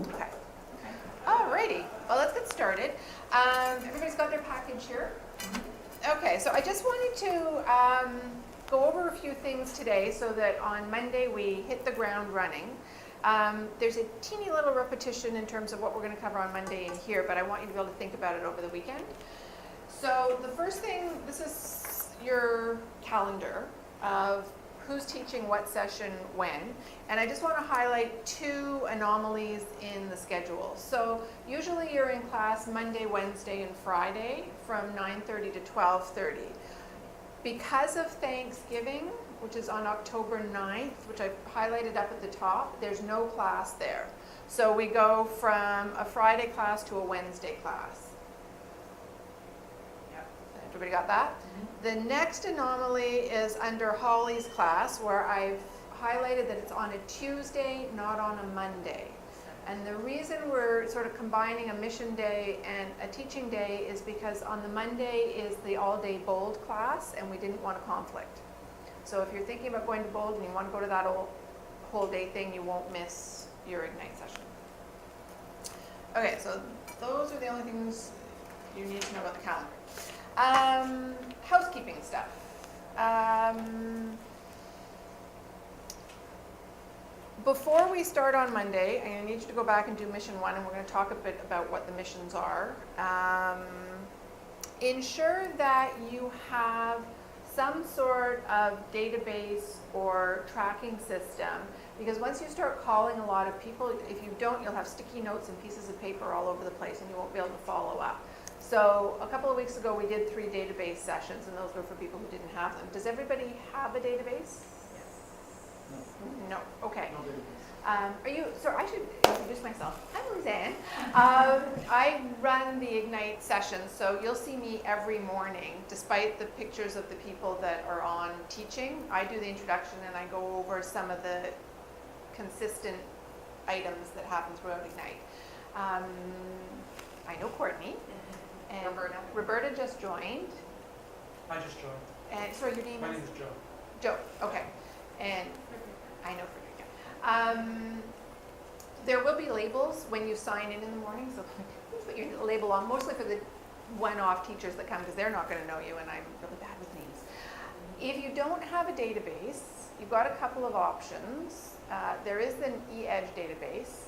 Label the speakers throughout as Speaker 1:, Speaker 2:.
Speaker 1: Okay. Alrighty, well, let's get started. Everybody's got their package here? Okay, so I just wanted to go over a few things today so that on Monday we hit the ground running. There's a teeny little repetition in terms of what we're going to cover on Monday in here, but I want you to be able to think about it over the weekend. So the first thing, this is your calendar of who's teaching what session when, and I just want to highlight two anomalies in the schedule. So usually you're in class Monday, Wednesday, and Friday from 9:30 to 12:30. Because of Thanksgiving, which is on October 9th, which I've highlighted up at the top, there's no class there. So we go from a Friday class to a Wednesday class. Everybody got that? Mm-hmm. The next anomaly is under Holly's class, where I've highlighted that it's on a Tuesday, not on a Monday. And the reason we're sort of combining a mission day and a teaching day is because on the Monday is the all-day BOLD class, and we didn't want a conflict. So if you're thinking about going to BOLD and you want to go to that whole day thing, you won't miss your Ignite session. Okay, so those are the only things you need to know about the calendar. Housekeeping stuff. Before we start on Monday, I'm going to need you to go back and do mission 1, and we're going to talk a bit about what the missions are. Ensure that you have some sort of database or tracking system, because once you start calling a lot of people, if you don't, you'll have sticky notes and pieces of paper all over the place and you won't be able to follow up. So a couple of weeks ago we did 3 database sessions, and those were for people who didn't have them. Does everybody have a database?
Speaker 2: Yes.
Speaker 1: No. Okay.
Speaker 2: No database.
Speaker 1: Are you? So I should introduce myself. I'm Roseanne. I run the Ignite sessions, so you'll see me every morning, despite the pictures of the people that are on teaching. I do the introduction and I go over some of the consistent items that happen throughout Ignite. I know Courtney. And Roberta just joined.
Speaker 2: I just joined.
Speaker 1: And sorry, your name
Speaker 2: My
Speaker 1: is?
Speaker 2: name is Joe.
Speaker 1: Joe, okay. And I know Frederica. There will be labels when you sign in the morning, so put your label on, mostly for the one-off teachers that come, because they're not going to know you, and I'm really bad with names. If you don't have a database, you've got a couple of options. There is an eEdge database,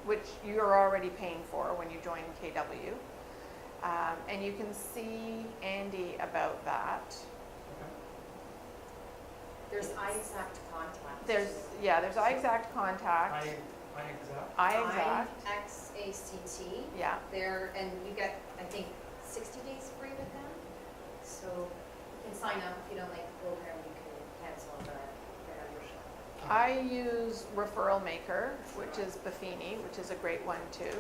Speaker 1: which you're already paying for when you join KW. And you can see Andy about that.
Speaker 2: Okay.
Speaker 3: There's iExact Contact.
Speaker 1: There's iExact Contact.
Speaker 2: iExact.
Speaker 1: iExact.
Speaker 3: iExact.
Speaker 1: Yeah.
Speaker 3: There, and you get, I think, 60 days free with them. So you can sign up if you don't like the program, you can cancel the membership.
Speaker 1: I use Referral Maker, which is Buffini, which is a great one too.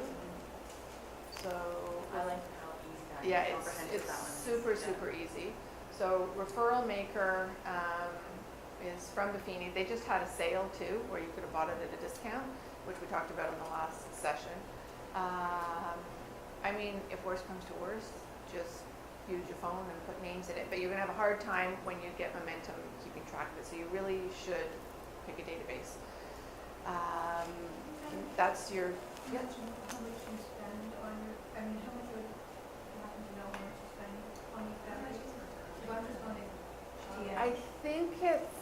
Speaker 1: So
Speaker 3: I like how easy that is.
Speaker 1: yeah,
Speaker 3: Comprehensive
Speaker 1: it's
Speaker 3: that one is.
Speaker 1: super,
Speaker 3: Yeah.
Speaker 1: super easy. So Referral Maker is from Buffini. They just had a sale too, where you could have bought it at a discount, which we talked about in the last session. I mean, if worse comes to worse, just use your phone and put names in it. But you're gonna have a hard time when you get momentum keeping track of it. So you really should pick a database. That's your. Yeah.
Speaker 4: How much you spend on your, I mean, how much would you happen to know how much you spend on your family? What is on it?
Speaker 1: I think it's,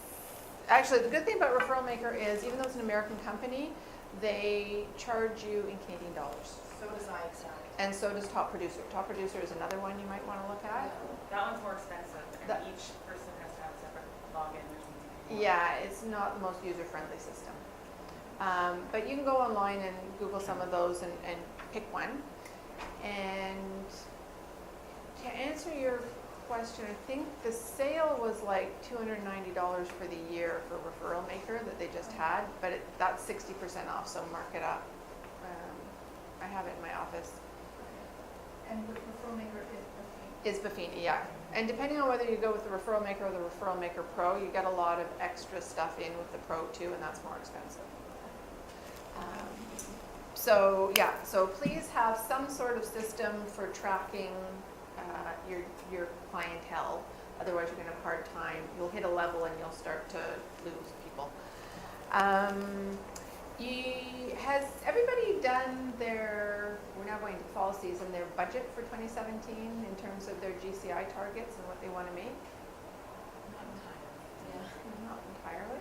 Speaker 1: actually the good thing about Referral Maker is even though it's an American company, they charge you in Canadian dollars.
Speaker 3: So does iExact.
Speaker 1: And so does Top Producer. Top Producer is another one you might want to look at.
Speaker 5: That one's more expensive, and
Speaker 1: That-
Speaker 5: each person has to have a separate login or something.
Speaker 1: Yeah, it's not the most user-friendly system. But you can go online and Google some of those and pick one. And to answer your question, I think the sale was like $290 for the year for Referral Maker that they just had, but that's 60% off, so mark it up. I have it in my office.
Speaker 4: And the Referral Maker is Buffini.
Speaker 1: Is Buffini, yeah. And depending on whether you go with the Referral Maker or the Referral Maker Pro, you get a lot of extra stuff in with the Pro too, and that's more expensive. So yeah, so please have some sort of system for tracking your clientele. Otherwise, you're going to have a hard time. You'll hit a level and you'll start to lose people. Has everybody done done we're now going to fall season, their budget for 2017 in terms of their GCI targets and what they want to make? Not entirely.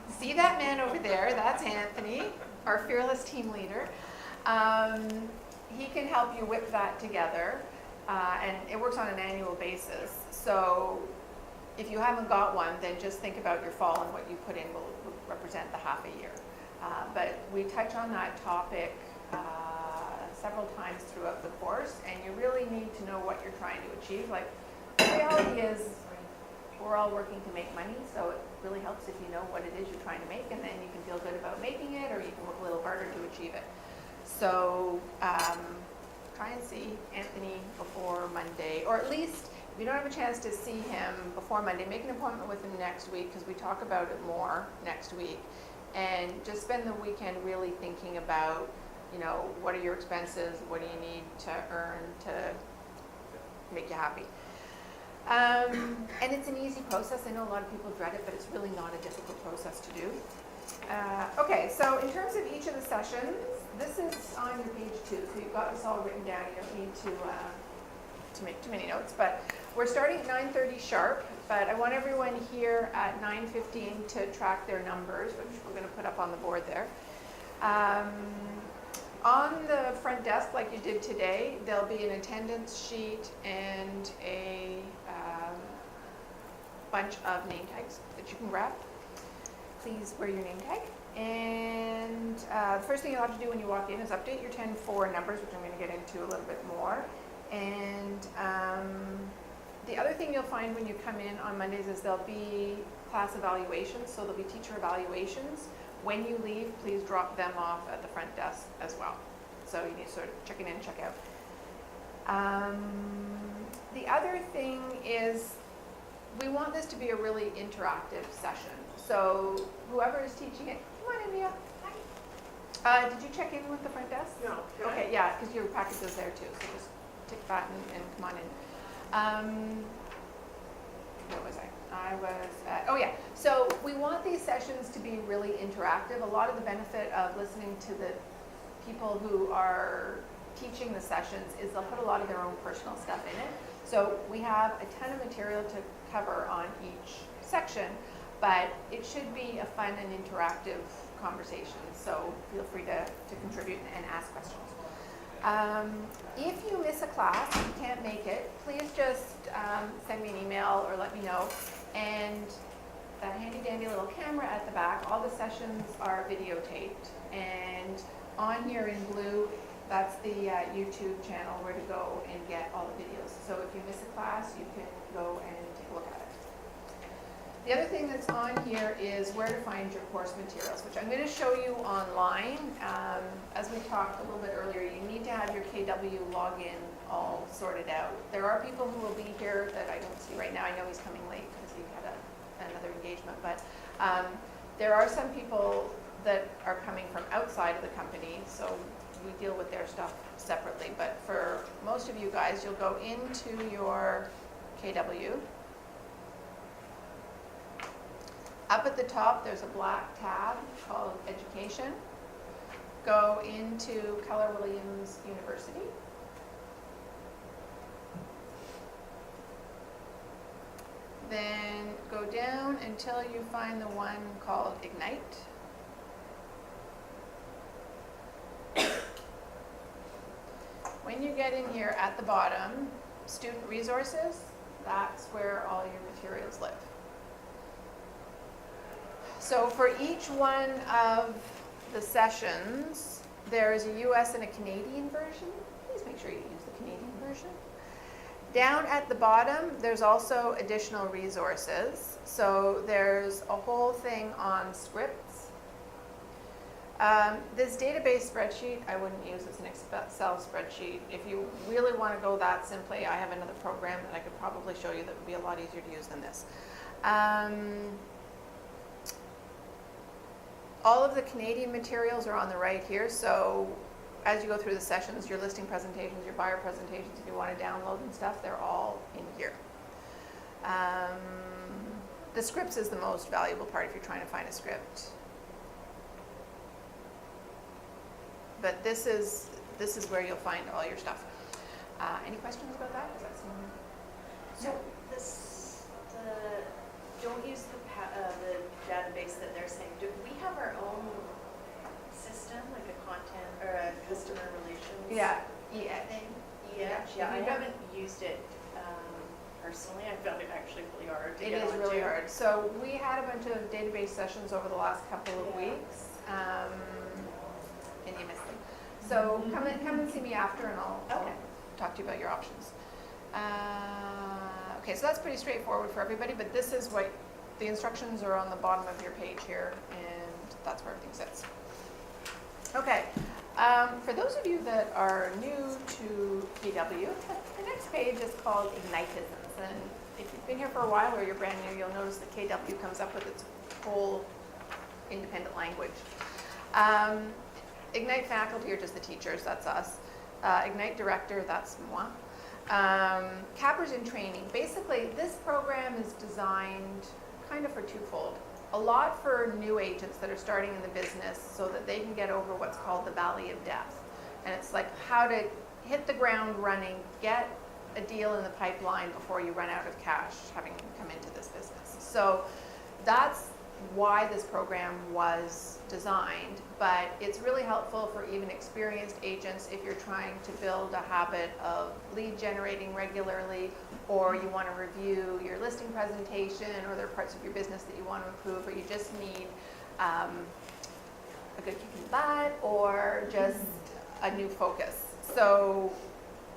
Speaker 1: See that man over there? That's Anthony, our fearless team leader. He can help you whip that together, and it works on an annual basis. So if you haven't got one, then just think about your fall and what you put in will represent the half a year. But we touch on that topic several times throughout the course, and you really need to know what you're trying to achieve. Like, the reality is we're all working to make money, so it really helps if you know what it is you're trying to make, and then you can feel good about making it, or you can work a little harder to achieve it. So try and see Anthony before Monday, or at least if you don't have a chance to see him before Monday, make an appointment with him next week, because we talk about it more next week. And just spend the weekend really thinking about, you know, what are your expenses, what do you need to earn to make you happy. And it's an easy process. I know a lot of people dread it, but it's really not a difficult process to do. Okay, so in terms of each of the sessions, this is on your page 2, so you've got this all written down. You don't need to make too many notes, but we're starting at 9:30 sharp, but I want everyone here at 9:15 to track their numbers, which we're going to put up on the board there. On the front desk, like you did today, there'll be an attendance sheet and a bunch of name tags that you can grab. Please wear your name tag. And the first thing you'll have to do when you walk in is update your 10-4 numbers, which I'm going to get into a little bit more. And the other thing you'll find when you come in on Mondays is there'll be class evaluations, so there'll be teacher evaluations. When you leave, please drop them off at the front desk as well. So you need to sort of check in and check out. The other thing is we want this to be a really interactive session. So whoever is teaching it, come on, India. Hi. Did you check in with the front desk?
Speaker 2: No.
Speaker 1: Okay, yeah, because your package is there too, so just tick that and come on in. Where was I? I was at, oh yeah, so we want these sessions to be really interactive. A lot of the benefit of listening to the people who are teaching the sessions is they'll put a lot of their own personal stuff in it. So we have a ton of material to cover on each section, but it should be a fun and interactive conversation. So feel free to contribute and ask questions. If you miss a class, you can't make it, please just send me an email or let me know. And that handy dandy little camera at the back, all the sessions are videotaped. And on here in blue, that's the YouTube channel where to go and get all the videos. So if you miss a class, you can go and take a look at it. The other thing that's on here is where to find your course materials, which I'm going to show you online. As we talked a little bit earlier, you need to have your KW login all sorted out. There are people who will be here that I don't see right now. I know he's coming late because he had another engagement, but there are some people that are coming from outside of the company, so we deal with their stuff separately. But for most of you guys, you'll go into your KW. Up at the top, there's a black tab called Education. Go into Keller Williams University. Then go down until you find the one called Ignite. When you get in here at the bottom, Student Resources, that's where all your materials live. So for each one of the sessions, there is a US and a Canadian version. Please make sure you use the Canadian version. Down at the bottom, there's also additional resources. So there's a whole thing on scripts. This database spreadsheet, I wouldn't use as an Excel spreadsheet. If you really want to go that simply, I have another program that I could probably show you that would be a lot easier to use than this. All of the Canadian materials are on the right here, so as you go through the sessions, your listing presentations, your buyer presentations, if you want to download and stuff, they're all in here. The scripts is the most valuable part if you're trying to find a script. but this is where you'll find all your stuff. Any questions about that? Does that seem?
Speaker 6: So don't use the database that they're saying. Do we have our own system, like a content or a customer relations?
Speaker 1: Yeah.
Speaker 6: Thing?
Speaker 1: Yeah.
Speaker 6: Yeah, I
Speaker 1: You
Speaker 6: haven't used it personally. I found it actually really hard to
Speaker 1: It
Speaker 6: get
Speaker 1: is really
Speaker 6: onto.
Speaker 1: hard. So we had a bunch of database sessions over the last couple of
Speaker 6: Yeah.
Speaker 1: weeks, and you missed them. So come and see me after, and I'll
Speaker 6: Okay.
Speaker 1: talk to you about your options. Okay, so that's pretty straightforward for everybody, but this is what the instructions are on the bottom of your page here, and that's where everything sits. Okay, for those of you that are new to KW, the next page is called Ignitisms, and if you've been here for a while or you're brand new, you'll notice that KW comes up with its whole independent language. Ignite faculty are just the teachers, that's us. Ignite director, that's moi. Cappers in training. Basically, this program is designed kind of for twofold. A lot for new agents that are starting in the business so that they can get over what's called the valley of death. And it's like how to hit the ground running, get a deal in the pipeline before you run out of cash having come into this business. So that's why this program was designed, but it's really helpful for even experienced agents if you're trying to build a habit of lead generating regularly, or you want to review your listing presentation, or there are parts of your business that you want to improve, or you just need a good kick in the butt, or just a new focus. So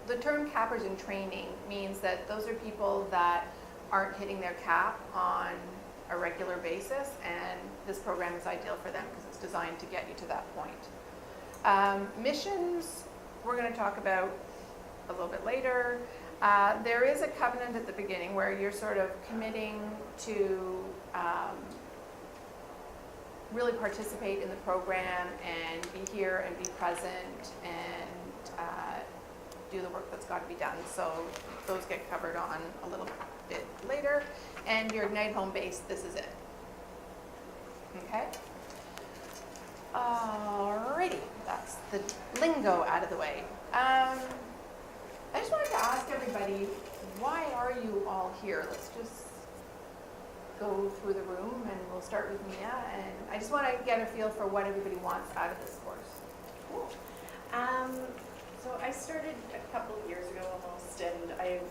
Speaker 1: the term cappers in training means that those are people that aren't hitting their cap on a regular basis, and this program is ideal for them because it's designed to get you to that point. Missions, we're going to talk about a little bit later. There is a covenant at the beginning where you're sort of committing to really participate in the program and be here and be present and do the work that's got to be done. So those get covered on a little bit later. And your Ignite home base, this is it. Okay? Alrighty, that's the lingo out of the way. I just wanted to ask everybody, why are you all here? Let's just go through the room, and we'll start with Mia. And I just want to get a feel for what everybody wants out of this course.
Speaker 6: Cool. So I started a couple of years ago almost, and I've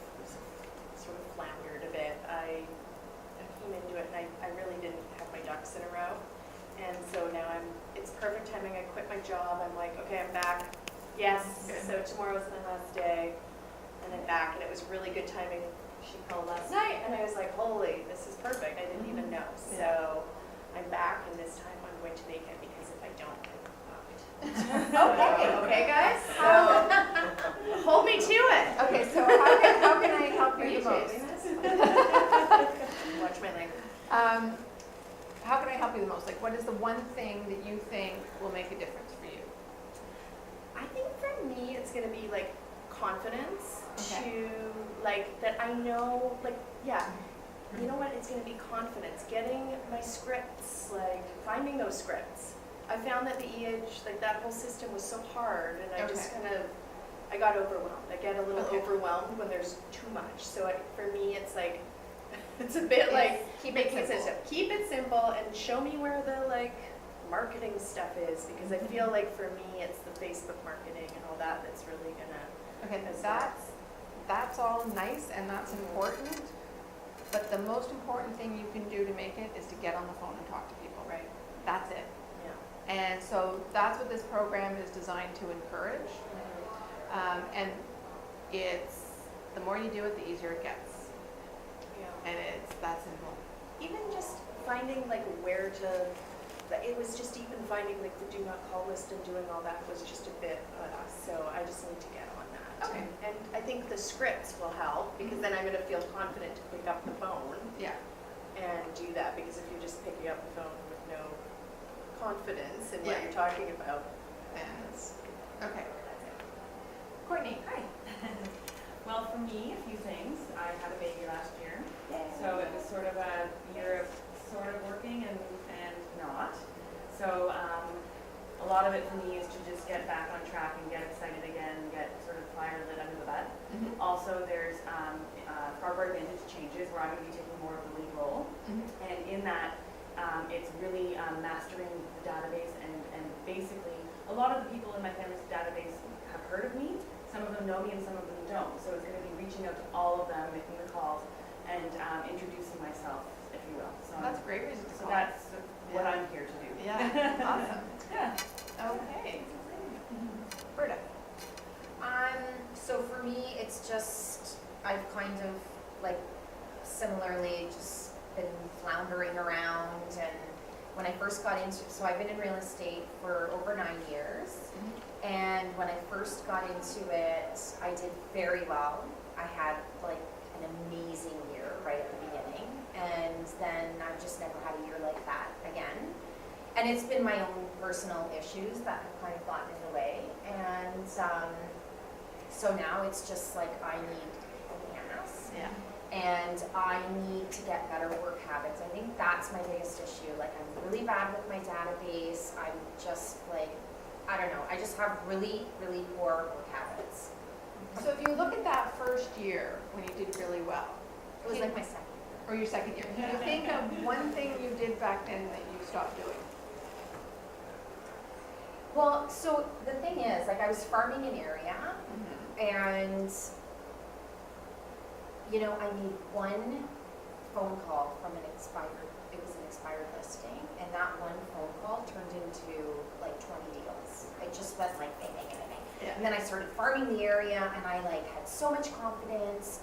Speaker 6: sort of floundered a bit. I came into it, and I really didn't have my ducks in a row. And so now it's perfect timing. I quit my job. I'm like, okay, I'm back. Yes. So tomorrow's my last day, and I'm back. And it was really good timing. She called last night, and I was like, holy, this is perfect. I didn't even know. So I'm back, and this time I'm going to make it, because if I don't, okay, guys. So hold me to it.
Speaker 1: Okay, so how can I help you the most?
Speaker 6: Watch my language.
Speaker 1: How can I help you the most? Like, what is the one thing that you think will make a difference for you?
Speaker 6: I think for me, it's going to be like confidence
Speaker 1: Okay.
Speaker 6: to like that I know, like, yeah, you know what? It's going to be confidence, getting my scripts, like finding those scripts. I found that the EH, like that whole system was so hard, and I just kind of, I got overwhelmed. I get a little overwhelmed when there's too much. So for me, it's like, it's a bit like,
Speaker 1: Keep it simple.
Speaker 6: Keep it simple and show me where the like marketing stuff is, because I feel like for me, it's the Facebook marketing and all that that's really gonna.
Speaker 1: Okay, that's all nice and that's important, but the most important thing you can do to make it is to get on the phone and talk to people.
Speaker 6: Right.
Speaker 1: That's it.
Speaker 6: Yeah.
Speaker 1: And so that's what this program is designed to encourage. And it's, the more you do it, the easier it gets.
Speaker 6: Yeah.
Speaker 1: And it's that simple.
Speaker 6: Even just finding like where to, it was just even finding like the do not call list and doing all that was just a bit, so I just need to get on that.
Speaker 1: Okay.
Speaker 6: And I think the scripts will help, because then I'm gonna feel confident to pick up the phone
Speaker 1: Yeah.
Speaker 6: and do that, because if you're just picking up the phone with no confidence in what
Speaker 1: Yeah.
Speaker 6: you're talking about,
Speaker 1: And
Speaker 6: that's,
Speaker 1: okay. Courtney.
Speaker 5: Hi. Well, for me, a few things. I had a baby last year, so it was sort of a year of sort of working and not. So a lot of it for me is to just get back on track and get excited again, get sort of fire lit under the butt.
Speaker 1: Mhm.
Speaker 5: Also, there's Scarborough Advantage changes where I'm going to be taking more of the lead role.
Speaker 1: Mhm.
Speaker 5: And in that, it's really mastering the database and basically a lot of the people in my family's database have heard of me. Some of them know me and some of them don't. So it's going to be reaching out to all of them, making the calls, and introducing myself, if you will. So,
Speaker 1: That's a great reason to
Speaker 5: so
Speaker 1: call.
Speaker 5: that's what
Speaker 1: Yeah.
Speaker 5: I'm here to do.
Speaker 1: Yeah, awesome.
Speaker 5: Yeah.
Speaker 1: Okay. Berta?
Speaker 3: So for me, it's just, I've kind of like similarly just been floundering around, and when I first got into, so I've been in real estate for over 9 years, and when I first got into it, I did very well. I had like an amazing year right at the beginning, and then I've just never had a year like that again. And it's been my own personal issues that have kind of gotten in the way, and so now it's just like I need a pass.
Speaker 1: Yeah.
Speaker 3: And I need to get better work habits. I think that's my biggest issue. Like, I'm really bad with my database. I'm just like, I don't know. I just have really, really poor work habits.
Speaker 1: So if you look at that first year when you did really well,
Speaker 3: It was like my second.
Speaker 1: or your second year, can you think of one thing you did back then that you stopped doing?
Speaker 3: Well, so the thing is, like, I was farming an area, and you know, I need one phone call from an expired, it was an expired listing, and that one phone call turned into like 20 deals. It just was like bang, bang, bang, bang.
Speaker 1: Yeah.
Speaker 3: And then I started farming the area, and I like had so much confidence,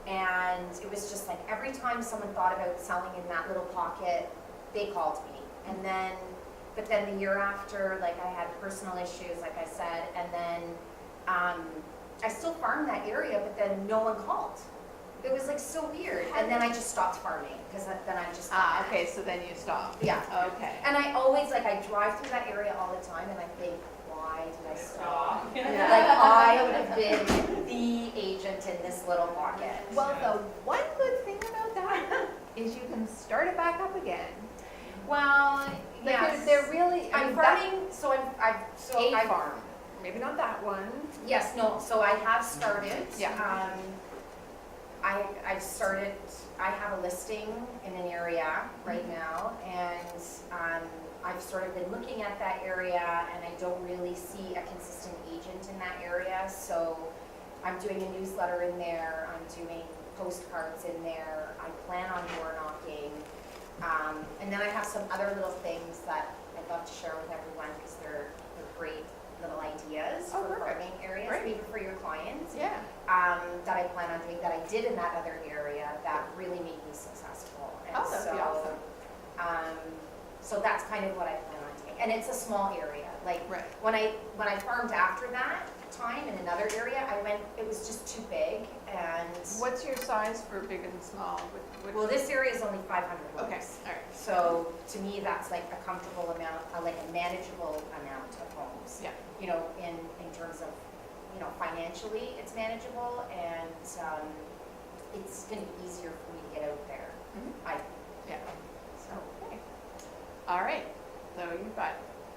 Speaker 3: and it was just like every time someone thought about selling in that little pocket, they called me. And then, but then the year after, like I had personal issues, like I said, and then I still farmed that area, but then no one called. It was like so weird. And then I just stopped farming, because then I just
Speaker 1: Ah, okay, so then you stopped.
Speaker 3: Yeah.
Speaker 1: Okay.
Speaker 3: And I always, like, I drive through that area all the time, and I think, why did I stop?
Speaker 5: Yeah.
Speaker 3: Like, I would have been the agent in this little pocket.
Speaker 1: Well, the one good thing about that is you can start it back up again.
Speaker 3: Well,
Speaker 1: Like,
Speaker 3: yes.
Speaker 1: they're really, I
Speaker 3: I'm
Speaker 1: mean, that-
Speaker 3: farming, so
Speaker 1: a
Speaker 3: I
Speaker 1: farm, maybe not that one.
Speaker 3: Yes, no, so I have started.
Speaker 1: Yeah.
Speaker 3: I've started, I have a listing in an area right now, and I've sort of been looking at that area, and I don't really see a consistent agent in that area, so I'm doing a newsletter in there, I'm doing postcards in there, I plan on door knocking, and then I have some other little things that I'd love to share with everyone, because they're great little ideas
Speaker 1: Oh,
Speaker 3: for
Speaker 1: perfect.
Speaker 3: farming areas,
Speaker 1: Great.
Speaker 3: maybe for your clients,
Speaker 1: Yeah.
Speaker 3: that I plan on doing, that I did in that other area, that really made me successful. And
Speaker 1: Oh, that'd be awesome.
Speaker 3: So that's kind of what I plan on doing, and it's a small area, like,
Speaker 1: Right.
Speaker 3: when I farmed after that time in another area, it was just too big, and,
Speaker 1: What's your size for big and small?
Speaker 3: well, this area is only 500
Speaker 1: Okay,
Speaker 3: homes.
Speaker 1: all right.
Speaker 3: So to me, that's like a comfortable amount, like a manageable amount of homes.
Speaker 1: Yeah.
Speaker 3: You know, in terms of, you know, financially, it's manageable, and it's gonna be easier for me to get out there.
Speaker 1: Mhm. Yeah.
Speaker 3: So,
Speaker 1: Okay. All right, so you've got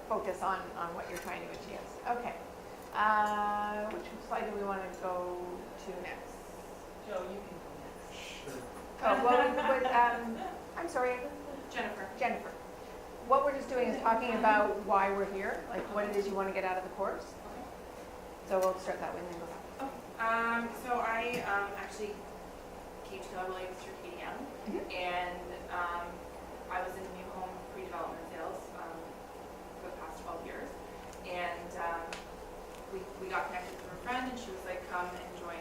Speaker 1: focus on what you're trying to achieve. Okay. Which slide do we want to go to next?
Speaker 5: Joe, you can go next.
Speaker 2: Sure.
Speaker 1: Oh, well, I'm sorry,
Speaker 5: Jennifer.
Speaker 1: Jennifer. What we're just doing is talking about why we're here, like what it is you want to get out of the course. So we'll start that way and then go back.
Speaker 7: So I actually came to Keller Williams through Katie Young,
Speaker 1: Mhm.
Speaker 7: and I was in new home pre-development sales for the past 12 years, and we got connected through a friend, and she was like, "Come and join.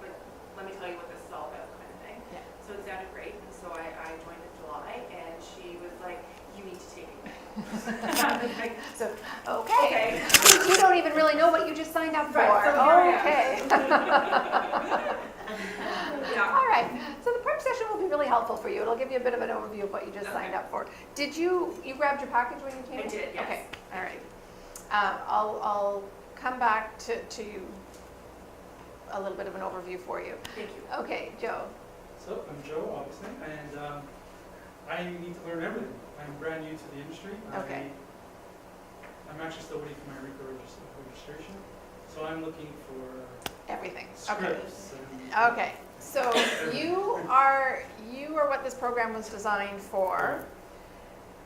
Speaker 7: Like, let me tell you what this is all about," kind of thing.
Speaker 1: Yeah.
Speaker 7: So it sounded great, and so I joined in July, and she was like, "You need to take me." I was like,
Speaker 1: So, okay.
Speaker 7: okay.
Speaker 1: You don't even really know what you just signed up for.
Speaker 7: Right, so here I am.
Speaker 1: Okay.
Speaker 7: Yeah.
Speaker 1: All right, so the prep session will be really helpful for you. It'll give you a bit of an overview of what you just
Speaker 7: Okay.
Speaker 1: signed up for. Did you grabbed your package when you came
Speaker 7: I
Speaker 1: in?
Speaker 7: did, yes.
Speaker 1: Okay, all right. I'll come back to a little bit of an overview for you.
Speaker 7: Thank you.
Speaker 1: Okay, Joe.
Speaker 2: So I'm Joe, obviously, and I need to learn everything. I'm brand new to the industry.
Speaker 1: Okay.
Speaker 2: I'm actually still waiting for my RICO registration. So I'm looking for
Speaker 1: Everything, okay.
Speaker 2: scripts and.
Speaker 1: Okay, so you are what this program was designed for.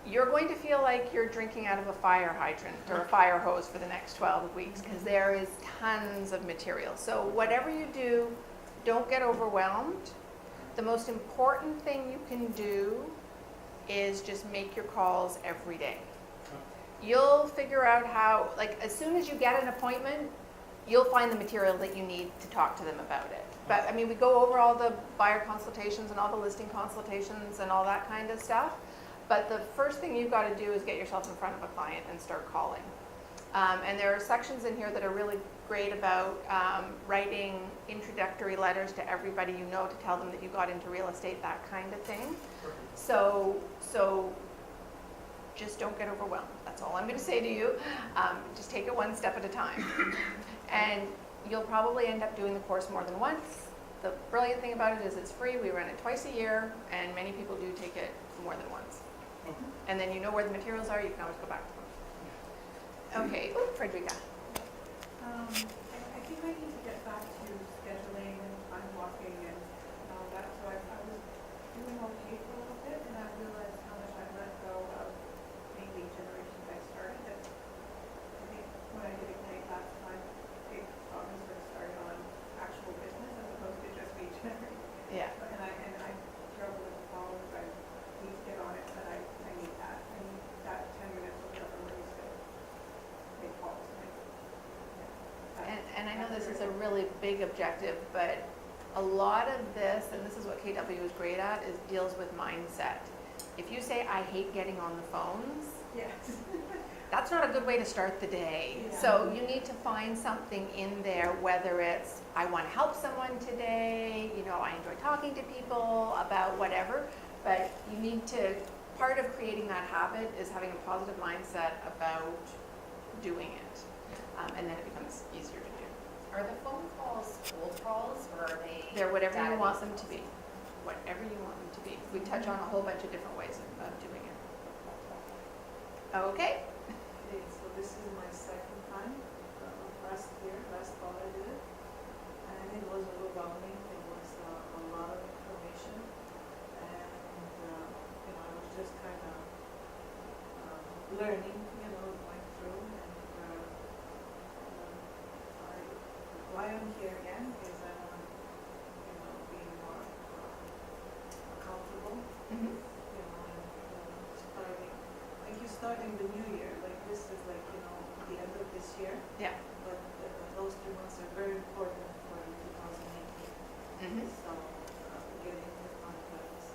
Speaker 1: You're going to feel like you're drinking out of a fire hydrant or a fire hose for the next 12 weeks because there is tons of material. So whatever you do, don't get overwhelmed. The most important thing you can do is just make your calls every day. You'll figure out how, like, as soon as you get an appointment, you'll find the material that you need to talk to them about it. But, I mean, we go over all the buyer consultations and all the listing consultations and all that kind of stuff. But the first thing you've got to do is get yourself in front of a client and start calling. And there are sections in here that are really great about writing introductory letters to everybody you know to tell them that you got into real estate, that kind of thing. So just don't get overwhelmed. That's all I'm going to say to you. Just take it one step at a time. And you'll probably end up doing the course more than once. The brilliant thing about it is it's free. We run it twice a year, and many people do take it more than once. And then you know where the materials are, you can always go back to them. Okay, oh, Frederica.
Speaker 4: I think I need to get back to scheduling and time blocking and all that, so I was doing okay for a little bit, and I realized how much I let go of maybe generations I started. That I think when I did Ignite last time, big problems were started on actual business as opposed to just lead generation.
Speaker 1: Yeah.
Speaker 4: And I struggle with the followers. I need to get on it, but I need that. I need that 10 minutes or whatever where you say, make calls.
Speaker 1: And I know this is a really big objective, but a lot of this, and this is what KW is great at, is deals with mindset. If you say, I hate getting on the phones,
Speaker 4: Yes.
Speaker 1: that's not a good way to start the day.
Speaker 4: Yeah.
Speaker 1: So you need to find something in there, whether it's, I want to help someone today, you know, I enjoy talking to people about whatever, but you need to, part of creating that habit is having a positive mindset about doing it. And then it becomes easier to do.
Speaker 3: Are the phone calls cold calls or are they?
Speaker 1: They're whatever you want
Speaker 3: database
Speaker 1: them to
Speaker 3: calls?
Speaker 1: be, whatever you want them to be. We touch on a whole bunch of different ways of doing it. Okay?
Speaker 8: Okay, so this is my second time. Last fall I did it, and it was overwhelming. It was a lot of information, and I was just kind of learning, going through. And why I'm here again is I want to, be more accountable.
Speaker 1: Mm-hmm.
Speaker 8: Starting the new year, like this is like, the end of this year.
Speaker 1: Yeah.
Speaker 8: But those 2 months are very important for 2018.
Speaker 1: Mm-hmm.
Speaker 8: So getting the contacts,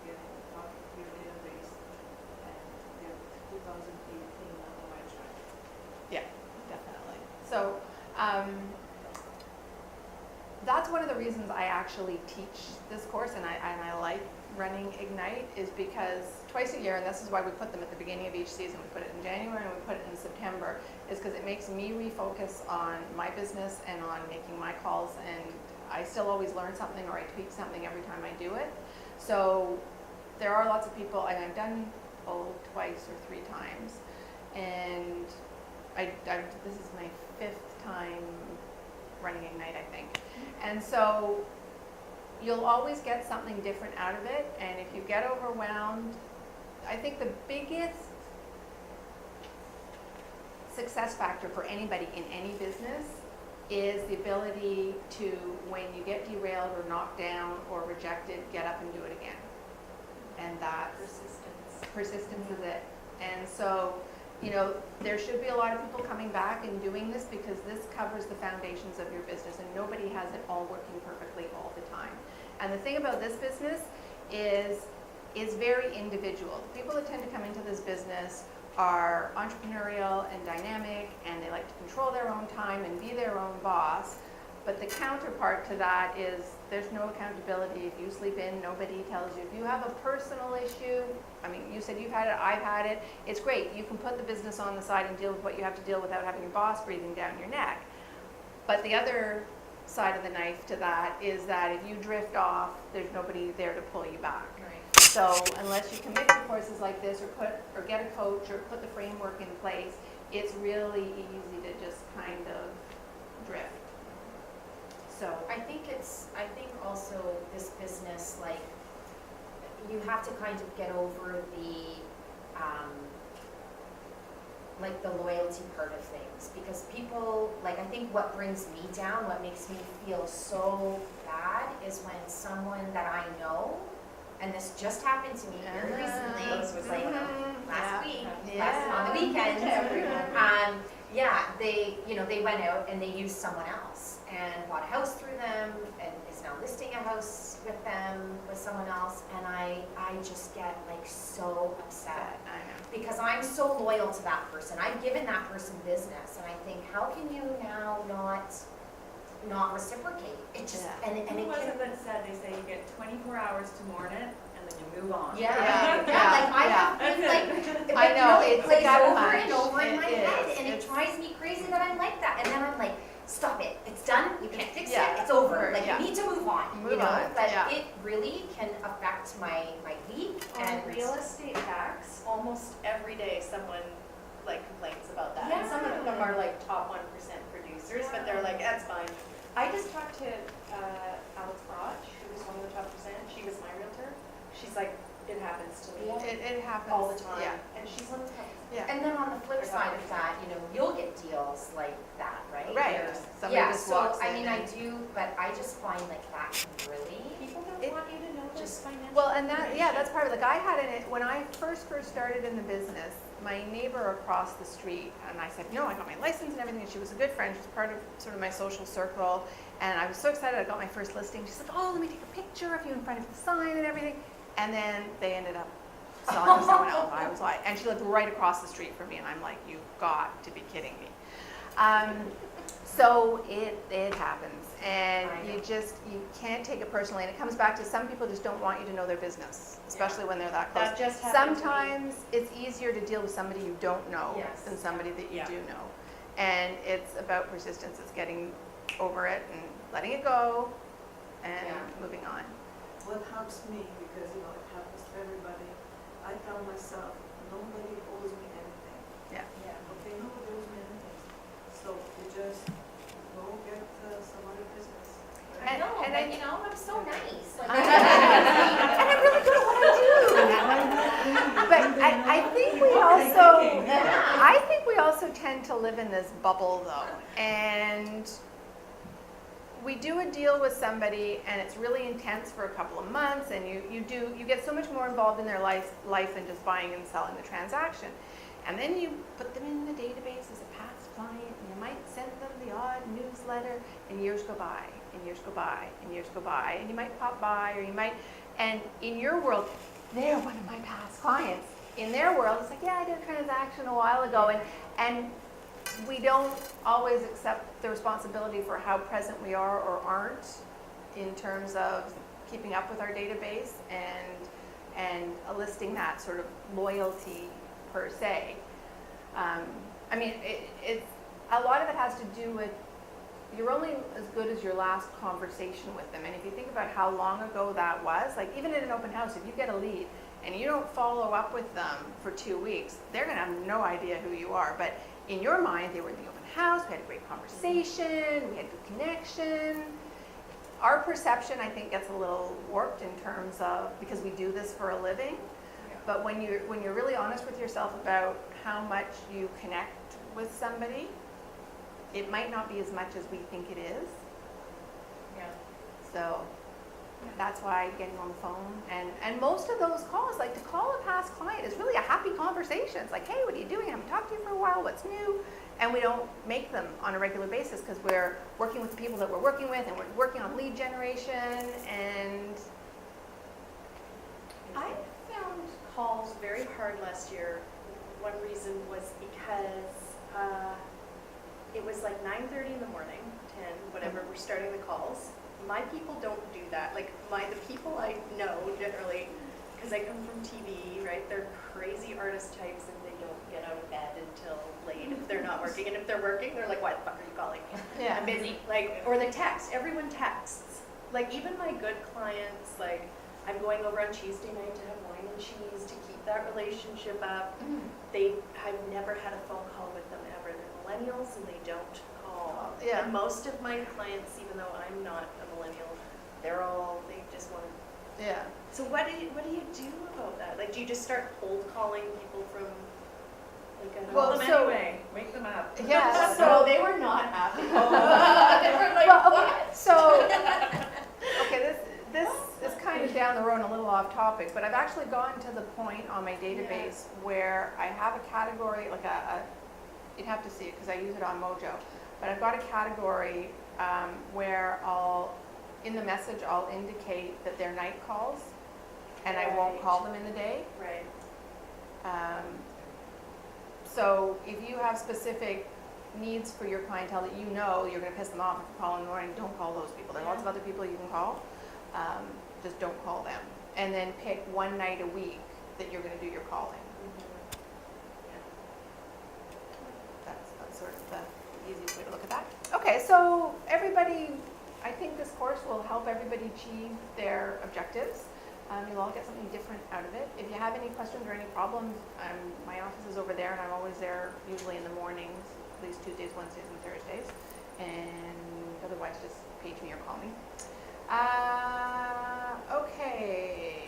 Speaker 8: getting the top of your database, and get 2018 on the right track.
Speaker 1: Yeah, definitely. So that's one of the reasons I actually teach this course, and I like running Ignite, is because twice a year, and this is why we put them at the beginning of each season, we put it in January and we put it in September, is because it makes me refocus on my business and on making my calls, and I still always learn something or I tweak something every time I do it. So there are lots of people, and I've done twice or 3 times, and this is my 5th time running Ignite, I think. And so you'll always get something different out of it, and if you get overwhelmed, I think the biggest success factor for anybody in any business is the ability to, when you get derailed or knocked down or rejected, get up and do it again. And that's persistence is it. And so, there should be a lot of people coming back and doing this because this covers the foundations of your business, and nobody has it all working perfectly all the time. And the thing about this business is very individual. The people that tend to come into this business are entrepreneurial and dynamic, and they like to control their own time and be their own boss. But the counterpart to that is there's no accountability. If you sleep in, nobody tells you. If you have a personal issue, you said you've had it, I've had it, it's great. You can put the business on the side and deal with what you have to deal without having your boss breathing down your neck. But the other side of the knife to that is that if you drift off, there's nobody there to pull you back.
Speaker 3: Right.
Speaker 1: So unless you commit to courses like this or get a coach or put the framework in place, it's really easy to just kind of drift. So,
Speaker 3: I think also this business, like, you have to kind of get over like the loyalty part of things, because people, like, I think what brings me down, what makes me feel so bad is when someone that I know, and this just happened to me very recently,
Speaker 6: This was
Speaker 3: like
Speaker 1: Mhm.
Speaker 3: last week,
Speaker 1: Yeah.
Speaker 3: on the weekend, yeah, they went out and they used someone else and bought a house through them and is now listing a house with them, with someone else, and I just get like so upset
Speaker 1: I know.
Speaker 3: because I'm so loyal to that person. I've given that person business, and I think, how can you now not reciprocate? It just,
Speaker 1: Yeah.
Speaker 3: and
Speaker 5: Who
Speaker 3: it
Speaker 5: was
Speaker 3: can,
Speaker 5: it that said, they say you get 24 hours to mourn it, and then you move on?
Speaker 3: yeah,
Speaker 1: Yeah,
Speaker 3: like I
Speaker 1: yeah.
Speaker 3: have been like, but
Speaker 1: I know,
Speaker 3: it
Speaker 1: it's
Speaker 3: plays
Speaker 1: got
Speaker 3: over
Speaker 1: much.
Speaker 3: and over in
Speaker 1: It
Speaker 3: my
Speaker 1: is.
Speaker 3: head, and it
Speaker 1: It's-
Speaker 3: drives me crazy that I'm like that. And then I'm like, stop it, it's done, you can't fix
Speaker 1: Yeah.
Speaker 3: it, it's over. Like,
Speaker 1: Yeah.
Speaker 3: you need to move on,
Speaker 1: Move
Speaker 3: you know?
Speaker 1: on,
Speaker 3: But
Speaker 1: yeah.
Speaker 3: it really can affect my week.
Speaker 6: On
Speaker 3: And
Speaker 6: real estate tax, almost every day someone like complains about that. And some of
Speaker 3: Yeah.
Speaker 6: them are like top 1% producers, but they're like, that's fine. I just talked to Alex Broch, who was one of the top percent. She was my realtor. She's like, it happens to me
Speaker 1: It happens.
Speaker 6: all the time.
Speaker 1: Yeah.
Speaker 6: And she's one of the top percent.
Speaker 1: Yeah.
Speaker 3: And then on the flip side of that, you'll get deals like that, right?
Speaker 1: Right.
Speaker 3: There's-
Speaker 1: Somebody
Speaker 3: Yeah,
Speaker 1: just
Speaker 3: so,
Speaker 1: walks
Speaker 3: I
Speaker 1: in
Speaker 3: mean, I
Speaker 1: and-
Speaker 3: do, but I just find like that can really,
Speaker 6: People don't
Speaker 1: It-
Speaker 6: want you to know
Speaker 3: just-
Speaker 6: just financial
Speaker 1: Well, and that, yeah,
Speaker 6: information.
Speaker 1: that's part of it. Like, I had it, when I first started in the business, my neighbor across the street, and I said, I got my license and everything, and she was a good friend, she was part of sort of my social circle, and I was so excited, I got my first listing. She's like, oh, let me take a picture of you in front of the sign and everything, and then they ended up selling to someone else. I was like, and she lived right across the street from me, and I'm like, you've got to be kidding me. So it happens, and
Speaker 3: I know.
Speaker 1: you can't take it personally, and it comes back to some people just don't want you to know their business, especially when they're that close.
Speaker 6: That just happened to me.
Speaker 1: Sometimes it's easier to deal with somebody you don't know
Speaker 3: Yes.
Speaker 1: than somebody that you
Speaker 6: Yeah.
Speaker 1: do know. And it's about persistence, it's getting over it and letting it go and
Speaker 3: Yeah.
Speaker 1: moving on.
Speaker 8: What helps me, because it happens to everybody, I tell myself, nobody owes me anything.
Speaker 1: Yeah.
Speaker 8: Okay, nobody owes me anything. So you just go get some other business. right?
Speaker 3: I know,
Speaker 1: and
Speaker 3: but I'm so nice. Like,
Speaker 1: And I'm really good at what I do. But I think we also tend to live in this bubble though. And we do a deal with somebody and it's really intense for a couple of months, and you get so much more involved in their life than just buying and selling the transaction. And then you put them in the database as a past client, and you might send them the odd newsletter, and years go by, and years go by, and years go by, and you might pop by, or you might, and in your world, they're one of my past clients. In their world, it's like, yeah, I did a transaction a while ago, and we don't always accept the responsibility for how present we are or aren't in terms of keeping up with our database and eliciting that sort of loyalty per se. I mean, it's a lot of it has to do with you're only as good as your last conversation with them. And if you think about how long ago that was, like even in an open house, if you get a lead and you don't follow up with them for 2 weeks, they're going to have no idea who you are. But in your mind, they were in the open house, we had a great conversation, we had good connection. Our perception, I think, gets a little warped in terms of, because we do this for a living, but when you're really honest with yourself about how much you connect with somebody, it might not be as much as we think it is.
Speaker 3: Yeah.
Speaker 1: So that's why getting on the phone and most of those calls, like to call a past client is really a happy conversation. It's like, hey, what are you doing? I haven't talked to you for a while. What's new? And we don't make them on a regular basis because we're working with the people that we're working with, and we're working on lead generation. And
Speaker 6: I found calls very hard last year. One reason was because it was like 9:30 in the morning, 10, whatever, we're starting the calls. My people don't do that. Like the people I know generally, because I come from TV, right? They're crazy artist types and they don't get out of bed until late if they're not working. And if they're working, they're like, why the fuck are you calling me? I'm busy. Like, or they text. Everyone texts. Like even my good clients, like I'm going over on Tuesday night to have wine and cheese to keep that relationship up. I've never had a phone call with them millennials and they don't call.
Speaker 1: Yeah.
Speaker 6: And most of my clients, even though I'm not a millennial, they just want to.
Speaker 1: Yeah.
Speaker 6: So what do you do about that? Like, do you just start cold calling people from, like, I know
Speaker 1: Well,
Speaker 6: them
Speaker 1: so-
Speaker 6: anyway, wake them up?
Speaker 1: Yeah,
Speaker 3: So
Speaker 1: so,
Speaker 3: they were not happy. They were like,
Speaker 1: well,
Speaker 3: what?
Speaker 1: okay, so, okay, this is kind of down the road and a little off topic, but I've actually gotten to the point on my database where I have a category, like you'd have to see it because I use it on Mojo, but I've got a category where in the message, I'll indicate that they're night calls, and I won't
Speaker 6: Right.
Speaker 1: call them in the day.
Speaker 6: Right.
Speaker 1: So if you have specific needs for your clientele that you know you're going to piss them off if you call in the morning, don't call those people. There are lots of other people you can call. Just don't call them. And then pick one night a week that you're going to do your calling. That's sort of the easiest way to look at that. Okay, so everybody, I think this course will help everybody achieve their objectives. You'll all get something different out of it. If you have any questions or any problems, my office is over there, and I'm always there usually in the mornings, at least Tuesdays, Wednesdays, and Thursdays. And otherwise, just page me or call me. Okay.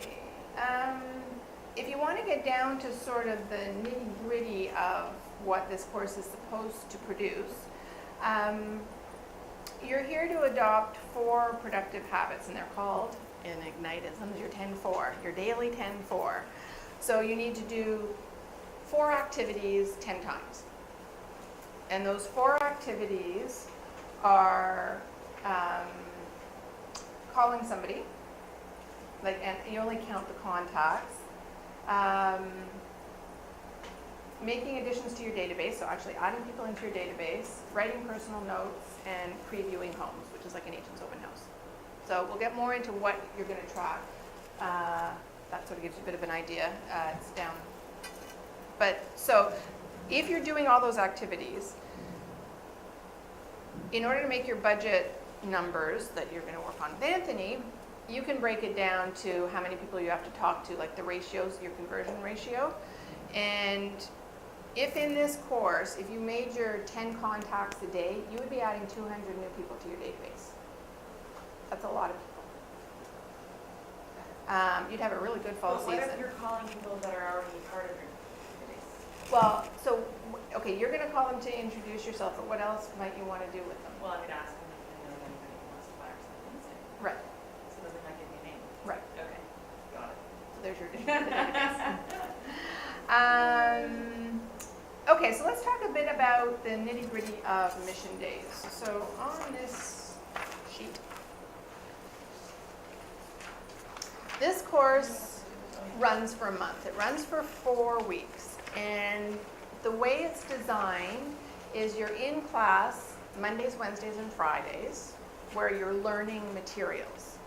Speaker 1: If you want to get down to sort of the nitty-gritty of what this course is supposed to produce, you're here to adopt 4 productive habits, and they're called in Ignite-isms your 10-4, your daily 10-4. So you need to do 4 activities 10 times. And those 4 activities are calling somebody, and you only count the contacts, making additions to your database, so actually adding people into your database, writing personal notes, and previewing homes, which is like an agent's open house. So we'll get more into what you're going to track. That sort of gives you a bit of an idea. It's down. But so if you're doing all those activities, in order to make your budget numbers that you're going to work on with Anthony, you can break it down to how many people you have to talk to, like the ratios, your conversion ratio. And if in this course, if you made your 10 contacts a day, you would be adding 200 new people to your database. That's a lot of people. You'd have a really good fall
Speaker 5: But what
Speaker 1: season.
Speaker 5: if you're calling people that are already part of your database?
Speaker 1: Well, so, okay, you're going to call them to introduce yourself, but what else might you want to do with them?
Speaker 5: Well, I would ask them if they know anybody who wants to buy or something Wednesday.
Speaker 1: Right,
Speaker 5: So then they might give me a name.
Speaker 1: right.
Speaker 5: Okay, got it.
Speaker 1: So there's your addition to the database. Okay, so let's talk a bit about the nitty-gritty of mission days. So on this sheet, this course runs for a month. It runs for 4 weeks. And the way it's designed is you're in class Mondays, Wednesdays, and Fridays, where you're learning materials.